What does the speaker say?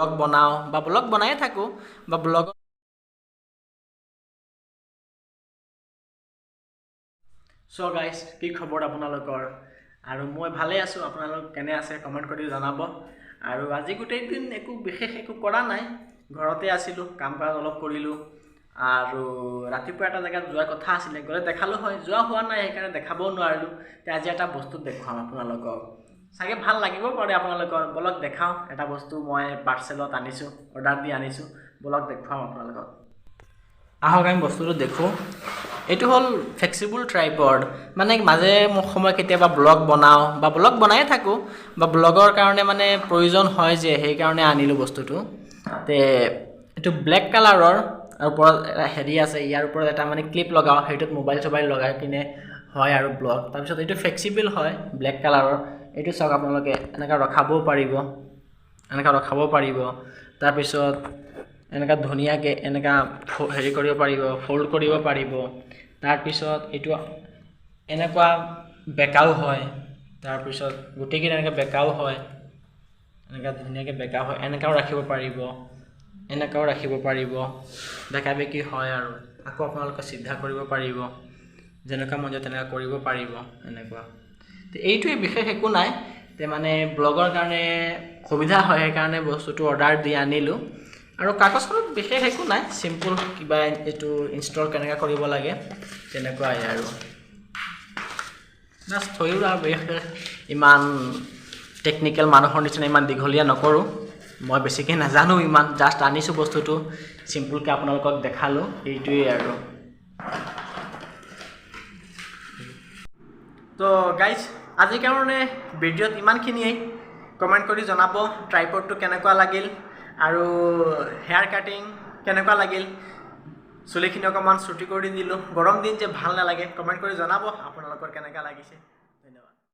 blog বনাওঁ বা blog বনায়ে থাকোঁ বা ব্লগ সো গাইজ কি খবৰ আপোনালোকৰ আৰু মই ভালে আছোঁ আপোনালোক কেনে আছে কমেণ্ট কৰি জনাব আৰু আজি গোটেই দিন একো কৰা নাই ঘৰতে আছিলোঁ কাম কাজ অলপ কৰিলোঁ আৰু ৰাতিপুৱা এটা জেগাত যোৱাৰ কথা আছিলে গ'লে দেখালোঁ হয় যোৱা হোৱা নাই সেইকাৰণে দেখাবও নোৱাৰিলোঁ তে আজি এটা বস্তু দেখুৱাম আপোনালোকক চাগে ভাল লাগিব পাৰে আপোনালোকৰ বলক দেখাওঁ এটা বস্তু মই পাৰ্চেলত আনিছোঁ অৰ্ডাৰ দি আনিছোঁ বলক দেখুৱাম আপোনালোকক আহক আমি বস্তুটো দেখোঁ এইটো হ'ল ফ্লেক্সিবল ট্ৰাইপড মানে মাজে সময় কেতিয়াবা ব্লগ বনাওঁ বা ব্লগ বনায়ে থাকোঁ বা ব্লগৰ কাৰণে মানে প্ৰয়োজন হয় যে সেইকাৰণে আনিলোঁ বস্তুটো তে এইটো ব্লেক কালাৰৰ ওপৰত এটা হেৰি আছে ইয়াৰ ওপৰত এটা মানে ক্লিপ লগাওঁ সেইটোত মোবাইল চবাইল লগাই কিনে হয় আৰু ব্লগ তাৰপিছত এইটো ফ্লেক্সিবল হয় ব্লেক কালাৰৰ এইটো চাওক আপোনালোকে এনেকৈ ৰখাবও পাৰিব তাৰপিছত এনেকা ধুনীয়াকৈ এনেকা হেৰি কৰিব পাৰিব ফল্ড কৰিব পাৰিব তাৰপিছত এইটো এনেকুৱা বেকাও হয় তাৰপিছত গোটেইকেইটা এনেকৈ বেকাও হয় এনেকৈ ধুনীয়াকৈ বেকা হয় এনেকাও ৰাখিব পাৰিব বেকা বেকি হয় আৰু আকৌ আপোনালোকে চিধা কৰিব পাৰিব যেনেকুৱা মন যায় তেনেকুৱা কৰিব পাৰিব এনেকুৱা তো এইটোৱে বিশেষ একো নাই তে মানে ব্লগৰ কাৰণে সুবিধা হয় সেইকাৰণে বস্তুটো অৰ্ডাৰ দি আনিলোঁ আৰু কাগজখনত বিশেষ একো নাই চিম্পল কিবা এইটো ইনষ্টল কেনেকৈ কৰিব লাগে তেনেকুৱাই আৰু জাষ্ট থৈও আৰু বিশেষ ইমান টেকনিকেল মানুহৰ নিচিনা ইমান দীঘলীয়া নকৰোঁ মই বেছিকৈ নাজানো ইমান জাষ্ট আনিছোঁ বস্তুটো চিম্পলকৈ আপোনালোকক দেখালোঁ এইটোৱেই আৰু তো গাইজ আজিৰ কাৰণে ভিডিঅ'ত ইমানখিনিয়েই কমেণ্ট কৰি জনাব ট্ৰাইপডটো কেনেকুৱা লাগিল আৰু হেয়াৰ কাটিং কেনেকুৱা লাগিল চুলিখিনি অকণমান চুটি কৰি দিলোঁ গৰম দিন যে ভাল নালাগে কমেণ্ট কৰি জনাব আপোনালোকৰ কেনেকুৱা লাগিছে ধন্যবাদ